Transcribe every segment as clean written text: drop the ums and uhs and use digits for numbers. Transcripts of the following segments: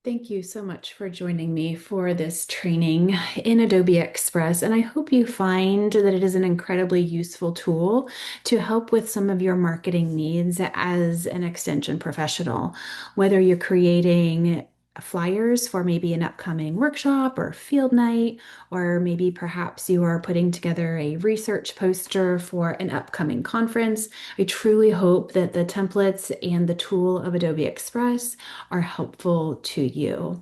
Thank you so much for joining me for this training in Adobe Express. And I hope you find that it is an incredibly useful tool to help with some of your marketing needs as an extension professional. Whether you're creating flyers for maybe an upcoming workshop or field night, or maybe perhaps you are putting together a research poster for an upcoming conference, I truly hope that the templates and the tool of Adobe Express are helpful to you.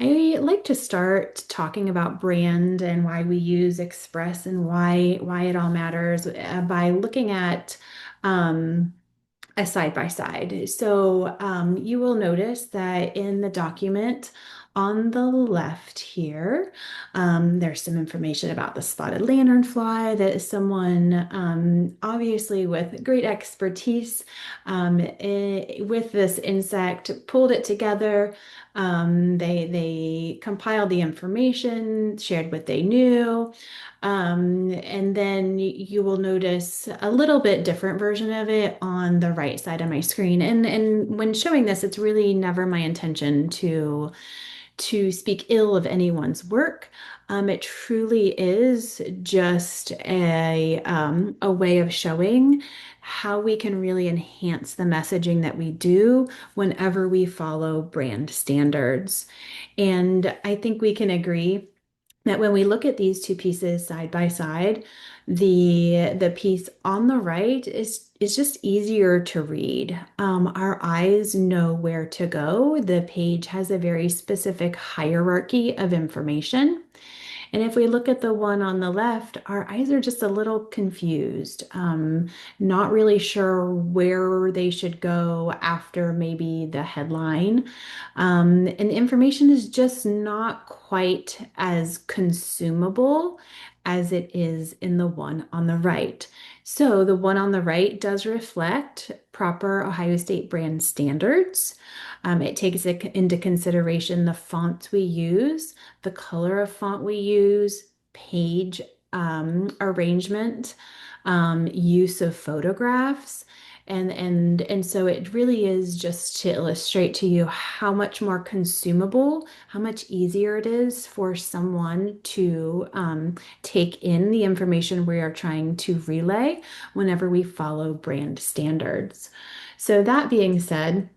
I like to start talking about brand and why we use Express and why it all matters by looking at um, a side by side. So you will notice that in the document on the left here, there's some information about the spotted lanternfly that someone, obviously with great expertise with this insect, pulled it together. They compiled the information, shared what they knew. And then you will notice a little bit different version of it on the right side of my screen. And when showing this, it's really never my intention to speak ill of anyone's work. It truly is just a way of showing how we can really enhance the messaging that we do whenever we follow brand standards. And I think we can agree that when we look at these two pieces side by side, the piece on the right is just easier to read. Our eyes know where to go. The page has a very specific hierarchy of information. And if we look at the one on the left, our eyes are just a little confused, not really sure where they should go after maybe the headline. And the information is just not quite as consumable as it is in the one on the right. So the one on the right does reflect proper Ohio State brand standards. It takes into consideration the fonts we use, the color of font we use, page arrangement, use of photographs. And so it really is just to illustrate to you how much more consumable, how much easier it is for someone to take in the information we are trying to relay whenever we follow brand standards. So that being said,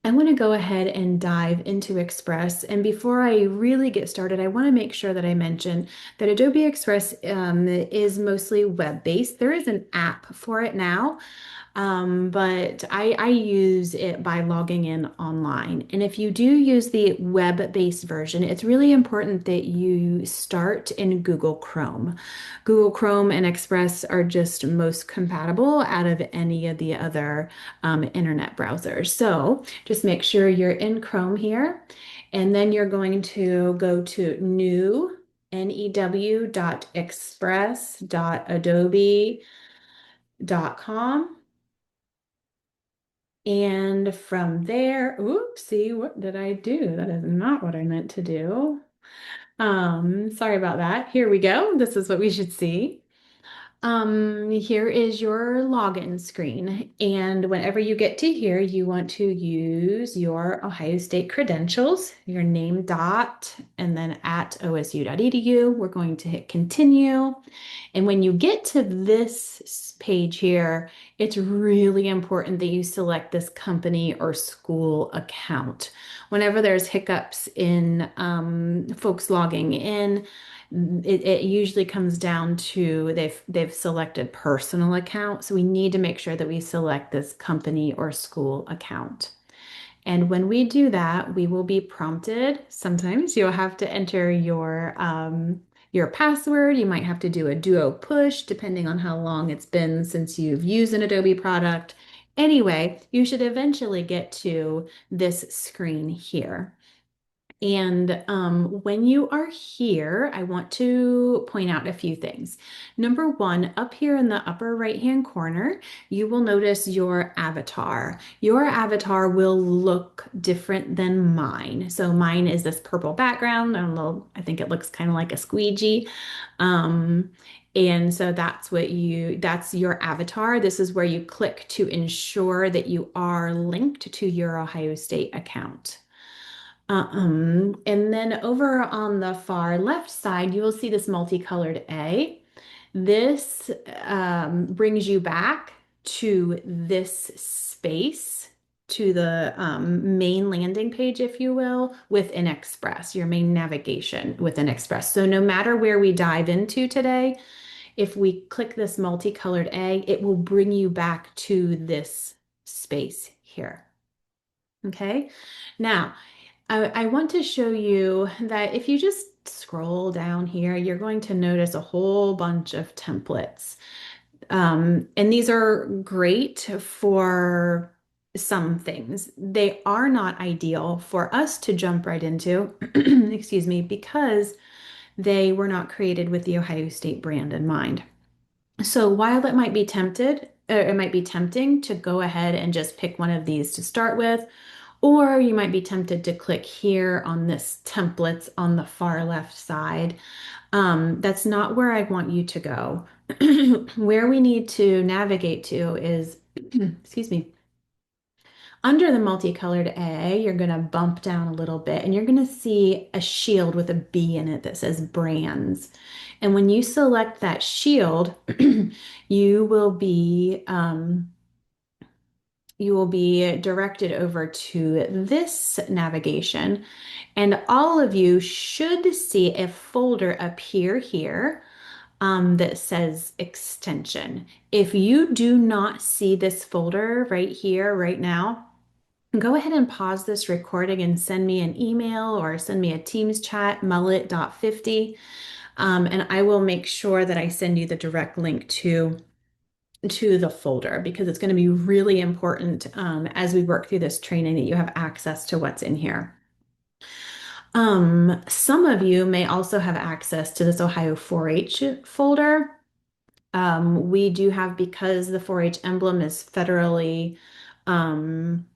I want to go ahead and dive into Express. And before I really get started, I want to make sure that I mention that Adobe Express is mostly web-based. There is an app for it now, but I use it by logging in online. And if you do use the web-based version, it's really important that you start in Google Chrome. Google Chrome and Express are just most compatible out of any of the other internet browsers. So just make sure you're in Chrome here, and then you're going to go to new.express.adobe.com. And from there, oopsie, what did I do? That is not what I meant to do. Sorry about that. Here we go. This is what we should see. Here is your login screen. And whenever you get to here, you want to use your Ohio State credentials, your name dot, and then at osu.edu. We're going to hit continue. And when you get to this page here, it's really important that you select this company or school account. Whenever there's hiccups in folks logging in, it usually comes down to they've selected personal account. So we need to make sure that we select this company or school account. And when we do that, we will be prompted. Sometimes you'll have to enter your password. You might have to do a duo push, depending on how long it's been since you've used an Adobe product. Anyway, you should eventually get to this screen here. And when you are here, I want to point out a few things. Number one, up here in the upper right-hand corner, you will notice your avatar. Your avatar will look different than mine. So mine is this purple background. I think it looks kind of like a squeegee. Um, and so that's your avatar. This is where you click to ensure that you are linked to your Ohio State account. And then over on the far left side, you will see this multicolored A. This brings you back to this space, to the main landing page, if you will, within Express, your main navigation within Express. So no matter where we dive into today, if we click this multicolored A, it will bring you back to this space here. Okay. Now, I want to show you that if you just scroll down here, you're going to notice a whole bunch of templates. And these are great for some things. They are not ideal for us to jump right into, excuse me, because they were not created with the Ohio State brand in mind. So while it might be tempting to go ahead and just pick one of these to start with, or you might be tempted to click here on this templates on the far left side. That's not where I want you to go. Where we need to navigate to is, excuse me, under the multicolored A, you're going to bump down a little bit and you're going to see a shield with a B in it that says brands. And when you select that shield, you will be directed over to this navigation, and all of you should see a folder appear here that says extension. If you do not see this folder right here, right now, go ahead and pause this recording and send me an email or send me a Teams chat, mullet.50, and I will make sure that I send you the direct link to the folder because it's going to be really important as we work through this training that you have access to what's in here. Some of you may also have access to this Ohio 4-H folder. We do have, because the 4-H emblem is federally um,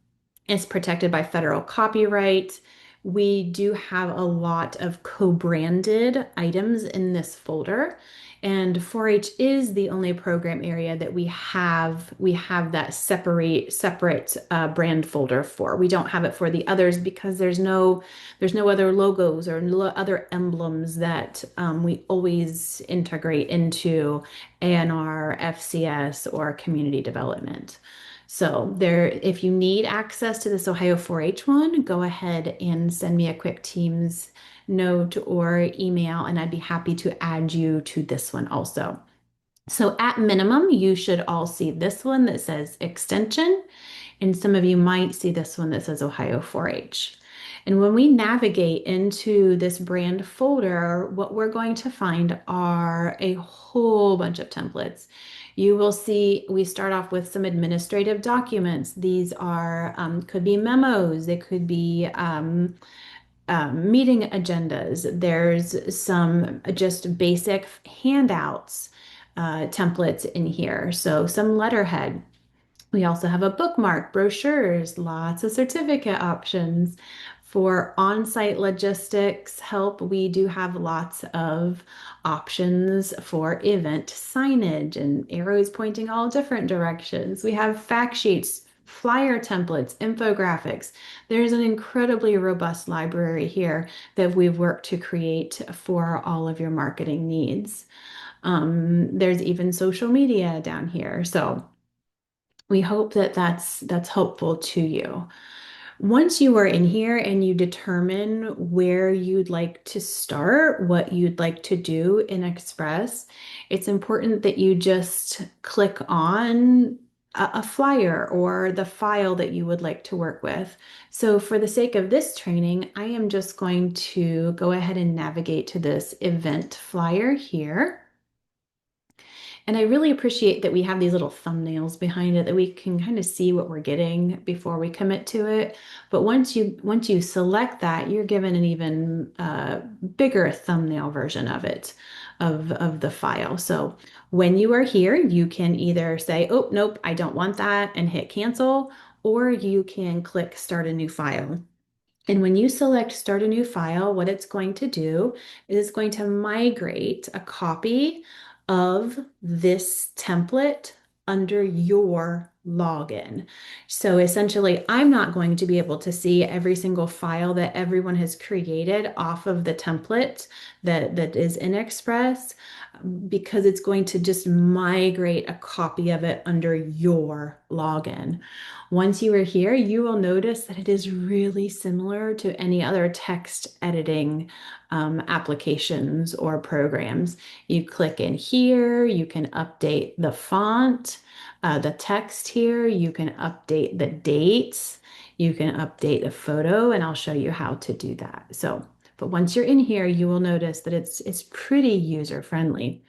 it's protected by federal copyright. We do have a lot of co-branded items in this folder, and 4-H is the only program area that we have that separate brand folder for. We don't have it for the others because there's no other logos or other emblems that we always integrate into ANR, FCS, or community development. So there, if you need access to this Ohio 4-H one, go ahead and send me a quick Teams note or email, and I'd be happy to add you to this one also. So at minimum, you should all see this one that says extension, and some of you might see this one that says Ohio 4-H. And when we navigate into this brand folder, what we're going to find are a whole bunch of templates. You will see we start off with some administrative documents. These are could be memos, they could be meeting agendas. There's some just basic handouts templates in here. So some letterhead. We also have a bookmark, brochures, lots of certificate options. For on-site logistics help, we do have lots of options for event signage and arrows pointing all different directions. We have fact sheets, flyer templates, infographics. There's an incredibly robust library here that we've worked to create for all of your marketing needs. There's even social media down here. So we hope that that's helpful to you. Once you are in here and you determine where you'd like to start, what you'd like to do in Express, it's important that you just click on a flyer or the file that you would like to work with. So for the sake of this training, I am just going to go ahead and navigate to this event flyer here. And I really appreciate that we have these little thumbnails behind it that we can kind of see what we're getting before we commit to it. But once you select that, you're given an even bigger thumbnail version of it, of the file. So when you are here, you can either say, oh, nope, I don't want that, and hit cancel, or you can click start a new file. And when you select start a new file, what it's going to do is going to migrate a copy of this template under your login. So essentially, I'm not going to be able to see every single file that everyone has created off of the template that is in Express because it's going to just migrate a copy of it under your login. Once you are here, you will notice that it is really similar to any other text editing applications or programs. You click in here, you can update the font, the text here, you can update the dates, you can update the photo, and I'll show you how to do that. So, but once you're in here, you will notice that it's pretty user friendly.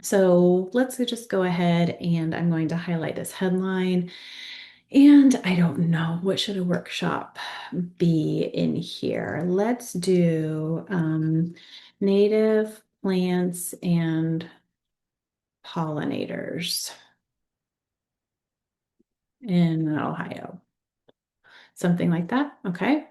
So let's just go ahead and I'm going to highlight this headline. And I don't know, what should a workshop be in here? Let's do native plants and pollinators in Ohio. Something like that. Okay.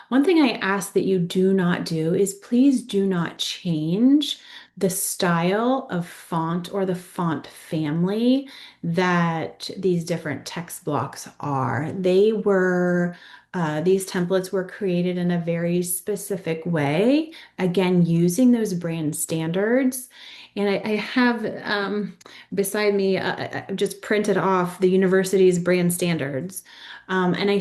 One thing I ask that you do not do is please do not change the style of font or the font family that these different text blocks are. These templates were created in a very specific way, again, using those brand standards. And I have beside me, I just printed off the university's brand standards. And I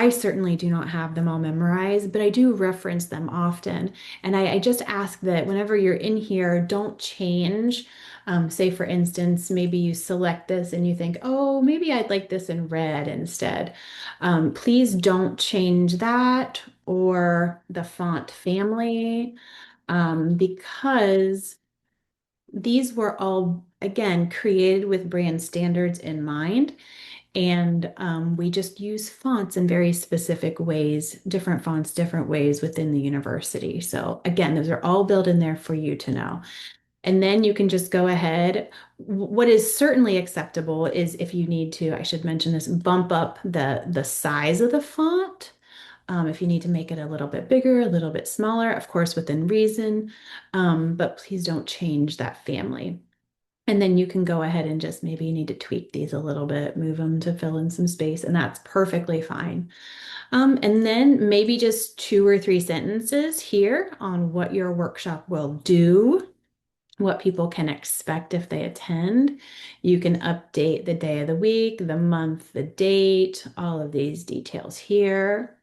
certainly do not have them all memorized, but I do reference them often. And I just ask that whenever you're in here, don't change. Say, for instance, maybe you select this and you think, oh, maybe I'd like this in red instead. Please don't change that or the font family because these were all, again, created with brand standards in mind. And we just use fonts in very specific ways, different fonts, different ways within the university. So again, those are all built in there for you to know. And then you can just go ahead. What is certainly acceptable is if you need to, I should mention this, bump up the size of the font. If you need to make it a little bit bigger, a little bit smaller, of course, within reason. But please don't change that family. And then you can go ahead and just maybe you need to tweak these a little bit, move them to fill in some space, and that's perfectly fine. And then maybe just 2 or 3 sentences here on what your workshop will do, what people can expect if they attend. You can update the day of the week, the month, the date, all of these details here.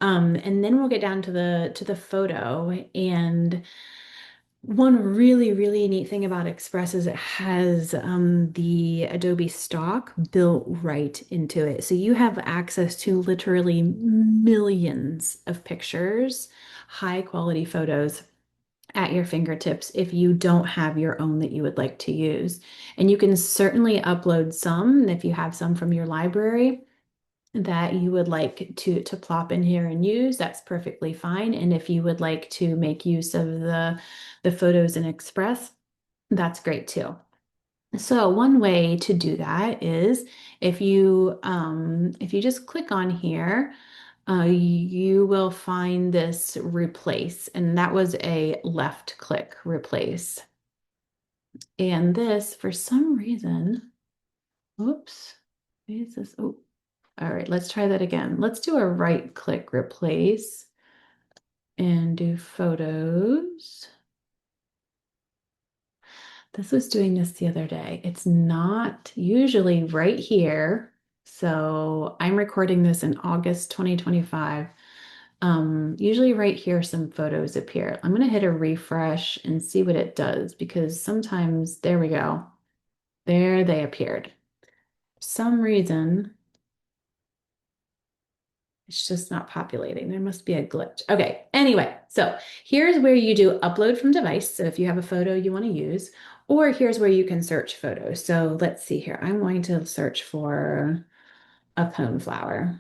And then we'll get down to the photo. And one really, really neat thing about Express is it has the Adobe stock built right into it. So you have access to literally millions of pictures, high quality photos at your fingertips if you don't have your own that you would like to use. And you can certainly upload some if you have some from your library that you would like to plop in here and use, that's perfectly fine. And if you would like to make use of the photos in Express, that's great too. So one way to do that is if you just click on here, you will find this replace, and that was a left click replace. And this, for some reason, oops, why is this? Oh, all right, let's try that again. Let's do a right click replace and do photos. This was doing this the other day. It's not usually right here. So I'm recording this in August 2025. Usually right here, some photos appear. I'm going to hit a refresh and see what it does because sometimes, there we go. There they appeared. For some reason, it's just not populating. There must be a glitch. Okay, anyway, so here's where you do upload from device. So if you have a photo you want to use, or here's where you can search photos. So let's see here. I'm going to search for a coneflower.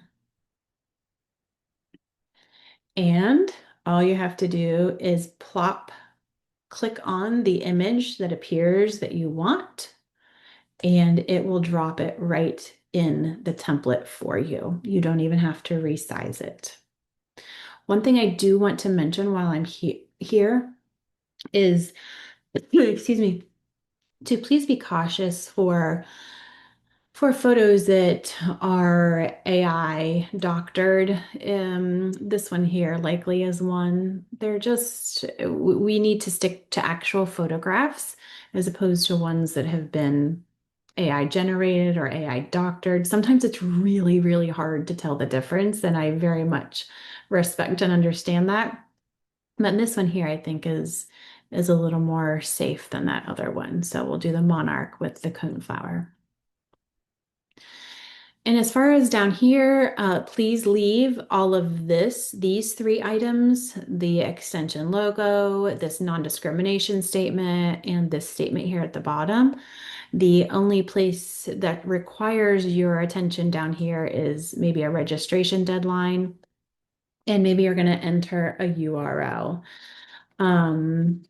And all you have to do is click on the image that appears that you want, and it will drop it right in the template for you. You don't even have to resize it. One thing I do want to mention while I'm here is, excuse me, to please be cautious for For photos that are AI doctored, this one here likely is one. They're just, we need to stick to actual photographs as opposed to ones that have been AI generated or AI doctored. Sometimes it's really, really hard to tell the difference, and I very much respect and understand that. But this one here, I think, is a little more safe than that other one. So we'll do the monarch with the coneflower. And as far as down here, please leave all of these three items, the extension logo, this non-discrimination statement, and this statement here at the bottom. The only place that requires your attention down here is maybe a registration deadline, and maybe you're going to enter a URL. Um,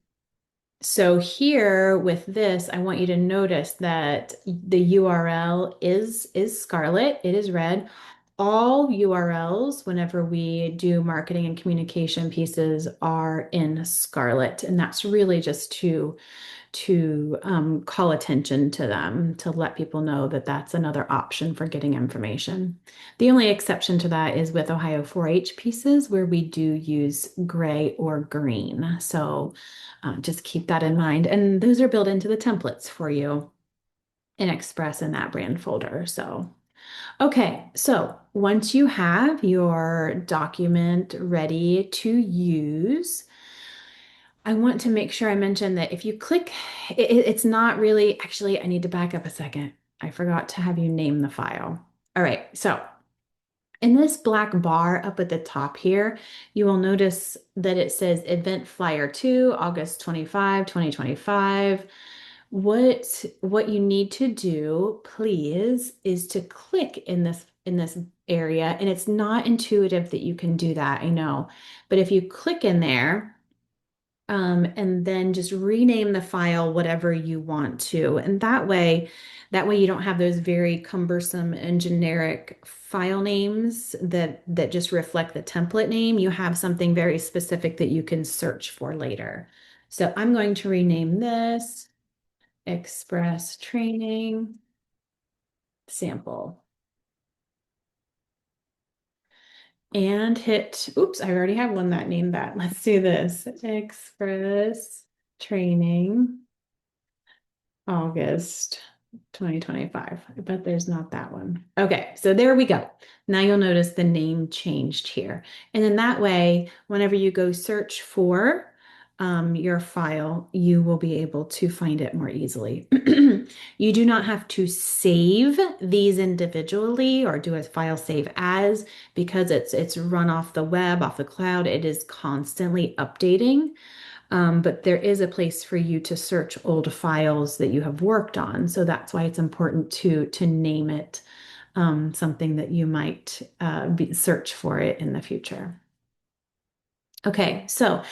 so here with this, I want you to notice that the URL is scarlet, it is red. All URLs, whenever we do marketing and communication pieces, are in scarlet, and that's really just to call attention to them, to let people know that that's another option for getting information. The only exception to that is with Ohio 4-H pieces where we do use gray or green. So just keep that in mind. And those are built into the templates for you in Express in that brand folder. So, okay, so once you have your document ready to use, I want to make sure I mention that if you click, it's not really, actually, I need to back up a second. I forgot to have you name the file. All right, so in this black bar up at the top here, you will notice that it says Event Flyer 2, August 25, 2025. What you need to do, please, is to click in this area, and it's not intuitive that you can do that, I know. But if you click in there, and then just rename the file whatever you want to. And that way you don't have those very cumbersome and generic file names that just reflect the template name. You have something very specific that you can search for later. So I'm going to rename this Express Training Sample and hit, oops, I already have one that named that. Let's do this. Express Training August 2025. I bet there's not that one. Okay, so there we go. Now you'll notice the name changed here. And then that way, whenever you go search for your file, you will be able to find it more easily. You do not have to save these individually or do a file save as, because it's run off the web, off the cloud. It is constantly updating. But there is a place for you to search old files that you have worked on. So that's why it's important to name it something that you might search for it in the future. Okay, so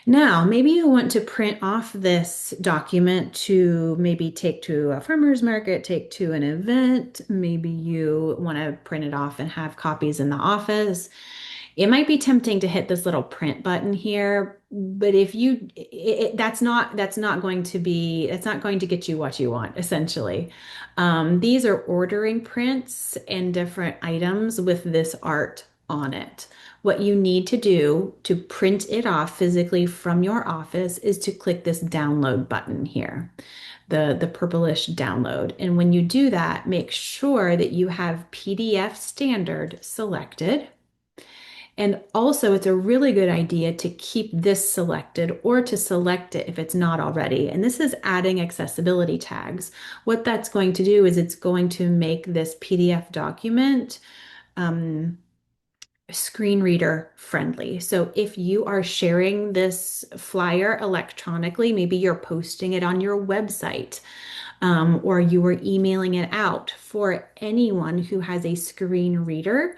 now maybe you want to print off this document to maybe take to a farmer's market, take to an event. Maybe you want to print it off and have copies in the office. It might be tempting to hit this little print button here, but if you, that's not going to be, it's not going to get you what you want, essentially. These are ordering prints and different items with this art on it. What you need to do to print it off physically from your office is to click this download button here, the purplish download. And when you do that, make sure that you have PDF standard selected. And also, it's a really good idea to keep this selected or to select it if it's not already. And this is adding accessibility tags. What that's going to do is it's going to make this PDF document screen reader friendly. So if you are sharing this flyer electronically, maybe you're posting it on your website, or you are emailing it out for anyone who has a screen reader,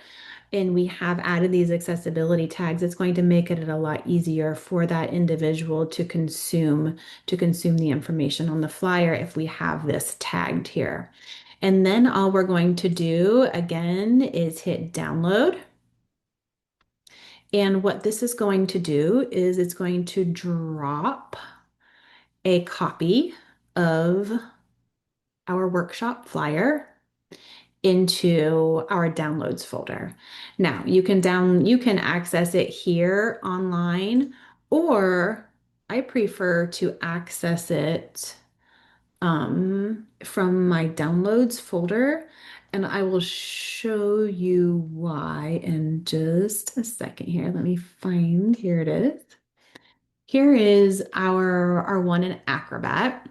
and we have added these accessibility tags, it's going to make it a lot easier for that individual to consume the information on the flyer if we have this tagged here. And then all we're going to do again is hit download. And what this is going to do is it's going to drop a copy of our workshop flyer. into our downloads folder. Now, you can access it here online, or I prefer to access it from my downloads folder, and I will show you why in just a second here. Let me find, here it is. Here is our one in Acrobat.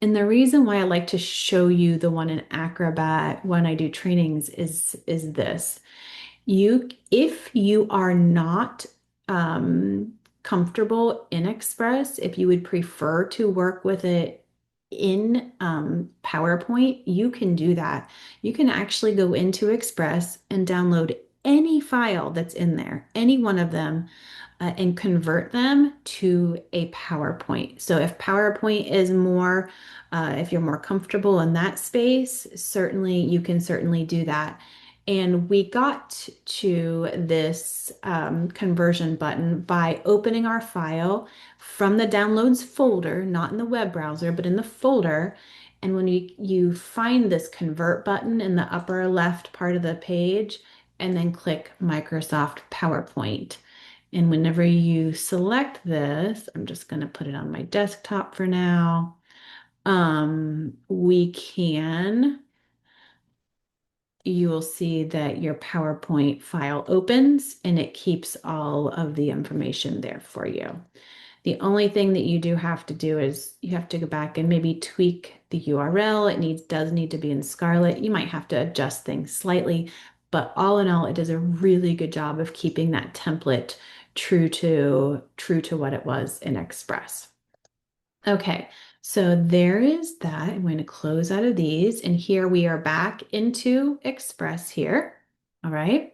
And the reason why I like to show you the one in Acrobat when I do trainings is this. If you are not comfortable in Express, if you would prefer to work with it in PowerPoint, you can do that. You can actually go into Express and download any file that's in there, any one of them, and convert them to a PowerPoint. So if PowerPoint is more, if you're more comfortable in that space, certainly you can certainly do that. And we got to this conversion button by opening our file from the downloads folder, not in the web browser, but in the folder. And when you find this convert button in the upper left part of the page, and then click Microsoft PowerPoint. And whenever you select this, I'm just going to put it on my desktop for now. You will see that your PowerPoint file opens and it keeps all of the information there for you. The only thing that you do have to do is you have to go back and maybe tweak the URL. Does need to be in Scarlet. You might have to adjust things slightly, but all in all, it does a really good job of keeping that template true to what it was in Express. Okay, so there is that. I'm going to close out of these, and here we are back into Express here. All right.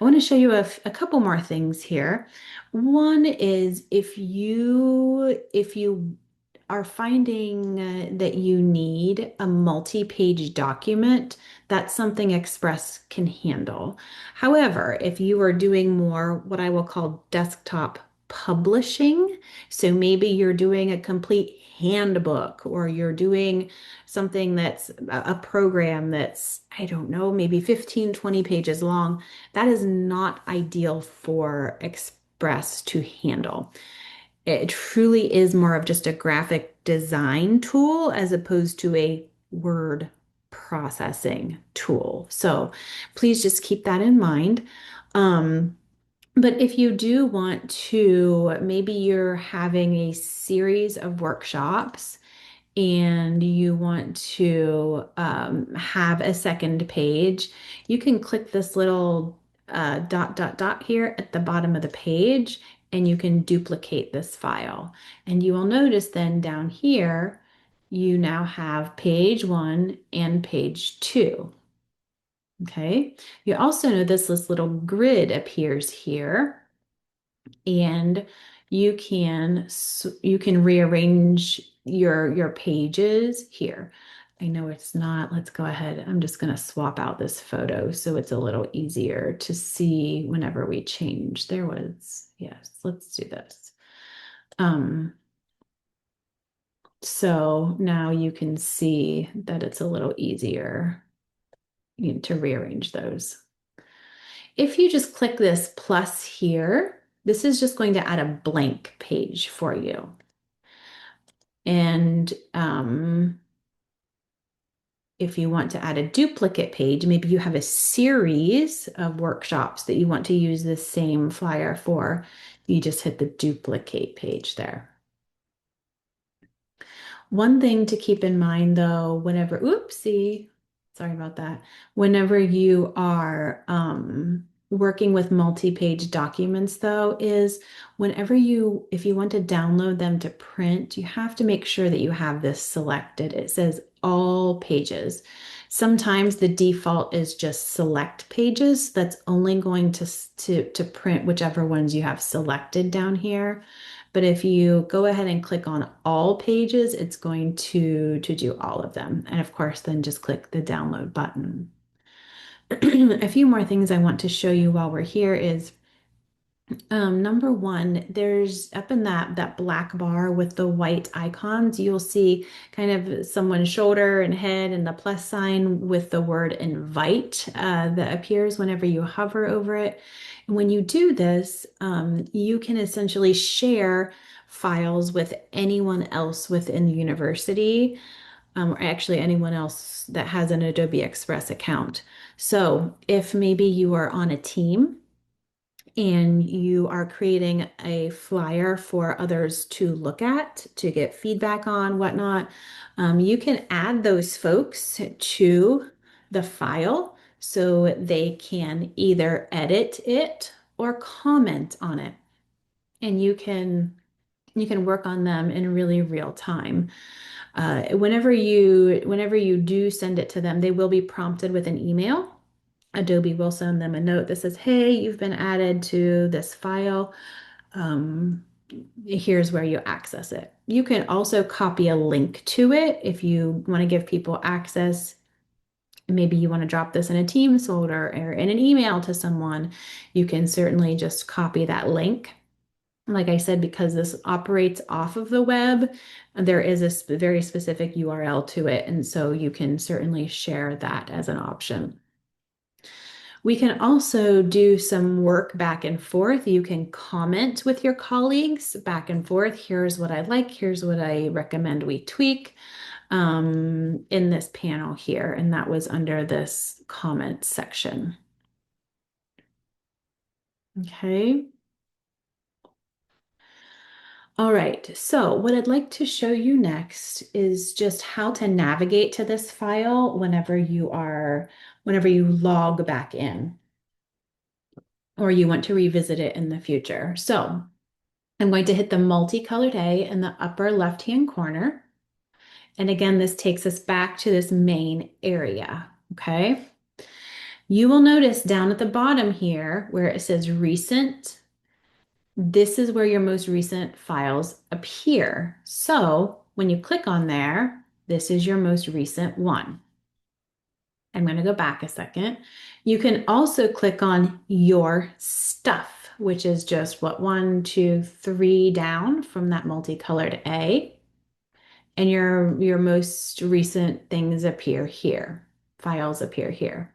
I want to show you a couple more things here. One is if you are finding that you need a multi-page document, that's something Express can handle. However, if you are doing more what I will call desktop publishing, so maybe you're doing a complete handbook or you're doing something that's a program that's, I don't know, maybe 15, 20 pages long, that is not ideal for Express to handle. It truly is more of just a graphic design tool as opposed to a word processing tool. So please just keep that in mind. But if you do want to, maybe you're having a series of workshops and you want to have a second page, you can click this little dot here at the bottom of the page and you can duplicate this file. And you will notice then down here, you now have page 1 and page 2. Okay, you also notice this little grid appears here, and you can rearrange your pages here. I know it's not. Let's go ahead. I'm just going to swap out this photo so it's a little easier to see whenever we change. Yes, let's do this. So now you can see that it's a little easier to rearrange those. If you just click this plus here, this is just going to add a blank page for you. And if you want to add a duplicate page, maybe you have a series of workshops that you want to use the same flyer for, you just hit the duplicate page there. One thing to keep in mind though, oopsie, sorry about that. Whenever you are working with multi-page documents though, is if you want to download them to print, you have to make sure that you have this selected. It says all pages. Sometimes the default is just select pages. That's only going to print whichever ones you have selected down here. But if you go ahead and click on all pages, it's going to do all of them. And of course, then just click the download button. A few more things I want to show you while we're here is Number one, there's up in that black bar with the white icons, you'll see kind of someone's shoulder and head and the plus sign with the word invite that appears whenever you hover over it. And when you do this, you can essentially share files with anyone else within the university, or actually anyone else that has an Adobe Express account. So if maybe you are on a team, and you are creating a flyer for others to look at, to get feedback on, whatnot, you can add those folks to the file so they can either edit it or comment on it. And you can work on them in really real time. Whenever you do send it to them, they will be prompted with an email. Adobe will send them a note that says, "Hey, you've been added to this file. Um, Here's where you access it." You can also copy a link to it if you want to give people access. Maybe you want to drop this in a Teams folder or in an email to someone. You can certainly just copy that link. Like I said, because this operates off of the web, there is a very specific URL to it. And so you can certainly share that as an option. We can also do some work back and forth. You can comment with your colleagues back and forth. Here's what I like. Here's what I recommend we tweak in this panel here. And that was under this comment section. Okay. All right. So what I'd like to show you next is just how to navigate to this file whenever you log back in or you want to revisit it in the future. So I'm going to hit the multicolored A in the upper left-hand corner. And again, this takes us back to this main area, okay? You will notice down at the bottom here where it says recent, this is where your most recent files appear. So when you click on there, this is your most recent one. I'm going to go back a second. You can also click on your stuff, which is just what, 1, 2, 3 down from that multicolored A. And your most recent things appear here. Files appear here.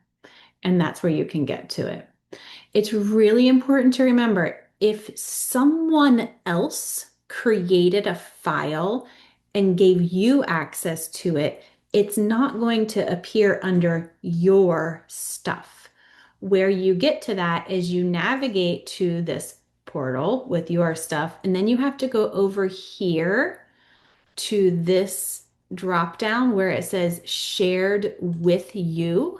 And that's where you can get to it. It's really important to remember if someone else created a file and gave you access to it, it's not going to appear under your stuff. Where you get to that is you navigate to this portal with your stuff, and then you have to go over here to this drop down where it says shared with you.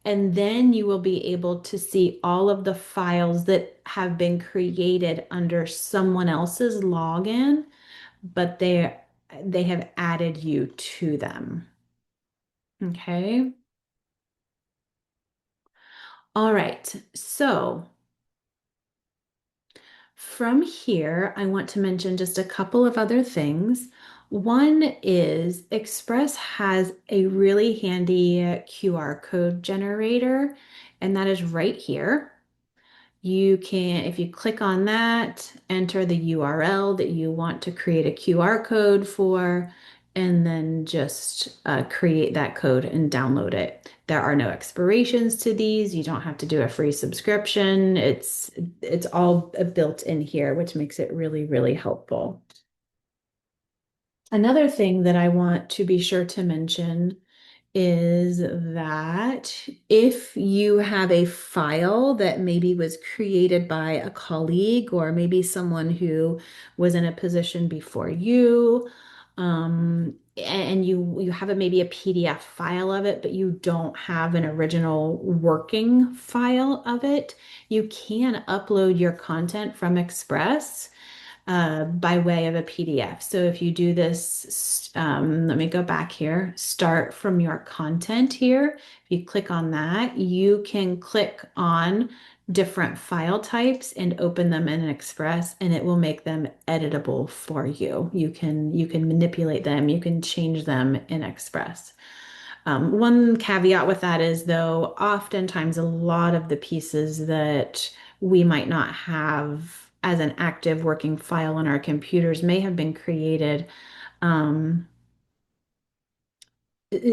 And then you will be able to see all of the files that have been created under someone else's login, but they have added you to them. Okay. All right. So from here, I want to mention just a couple of other things. One is Express has a really handy QR code generator, and that is right here. You can, if you click on that, enter the URL that you want to create a QR code for, and then just create that code and download it. There are no expirations to these. You don't have to do a free subscription. It's all built in here, which makes it really, really helpful. Another thing that I want to be sure to mention is that if you have a file that maybe was created by a colleague or maybe someone who was in a position before you, and you have maybe a PDF file of it, but you don't have an original working file of it, you can upload your content from Express by way of a PDF. So if you do this, let me go back here, start from your content here. If you click on that, you can click on different file types and open them in Express, and it will make them editable for you. You can manipulate them, you can change them in Express. One caveat with that is, though, oftentimes a lot of the pieces that we might not have as an active working file on our computers may have been created um,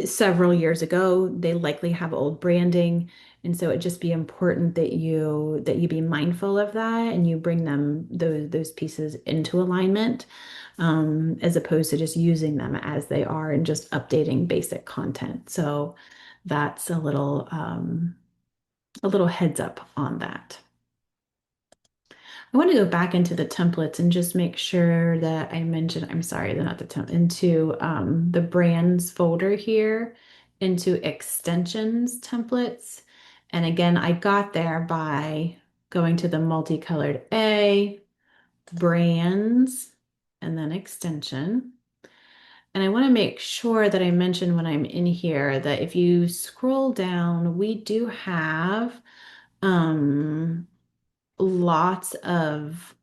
several years ago. They likely have old branding, and so it'd just be important that you be mindful of that and you bring them those pieces into alignment, as opposed to just using them as they are and just updating basic content. So that's a little heads up on that. I want to go back into the templates and just make sure that I mentioned, I'm sorry, they're not the temp, into the brands folder here, into extensions templates. And again, I got there by going to the multicolored A, brands, and then extension. And I want to make sure that I mention when I'm in here that if you scroll down, we do have um, lots of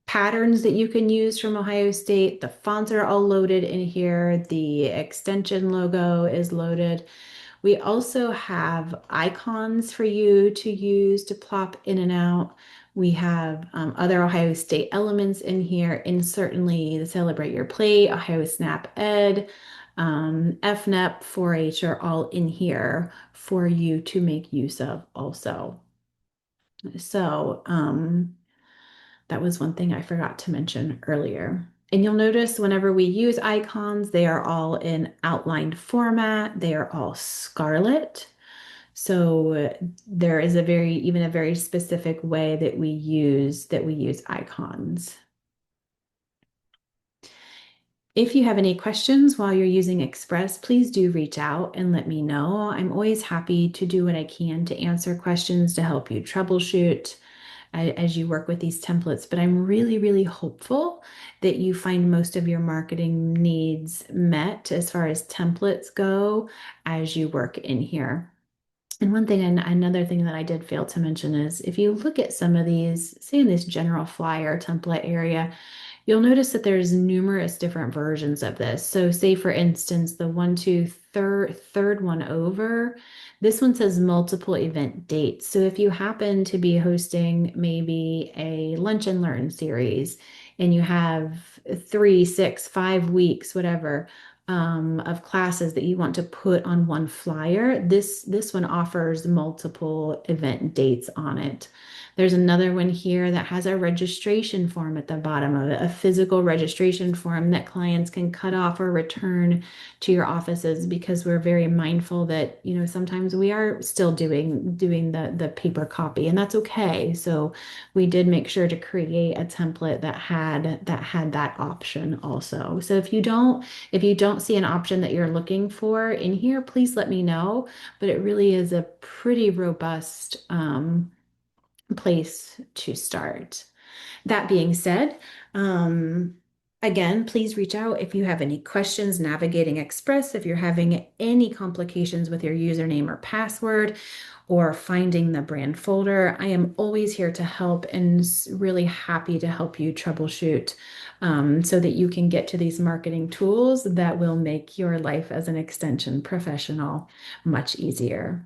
patterns that you can use from Ohio State. The fonts are all loaded in here. The extension logo is loaded. We also have icons for you to use to plop in and out. We have other Ohio State elements in here, and certainly the Celebrate Your Plate, Ohio Snap Ed, FNEP, 4-H are all in here for you to make use of also. So, that was one thing I forgot to mention earlier. And you'll notice whenever we use icons, they are all in outlined format. They are all scarlet. So there is even a very specific way that we use icons. If you have any questions while you're using Express, please do reach out and let me know. I'm always happy to do what I can to answer questions to help you troubleshoot as you work with these templates. But I'm really, really hopeful that you find most of your marketing needs met as far as templates go as you work in here. And one thing, and another thing that I did fail to mention is if you look at some of these, say in this general flyer template area, you'll notice that there's numerous different versions of this. So say for instance, the third one over, this one says multiple event dates. So if you happen to be hosting maybe a lunch and learn series and you have 3, 6, 5 weeks, whatever, of classes that you want to put on one flyer, this one offers multiple event dates on it. There's another one here that has a registration form at the bottom of it, a physical registration form that clients can cut off or return to your offices, because we're very mindful that, sometimes we are still doing the paper copy, and that's okay. So we did make sure to create a template that had that option also. So if you don't see an option that you're looking for in here, please let me know. But it really is a pretty robust place to start. That being said, again, please reach out if you have any questions navigating Express, if you're having any complications with your username or password, or finding the brand folder. I am always here to help and really happy to help you troubleshoot, so that you can get to these marketing tools that will make your life as an extension professional much easier.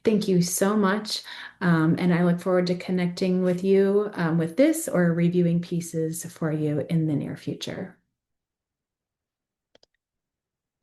Thank you so much. And I look forward to connecting with you with this or reviewing pieces for you in the near future.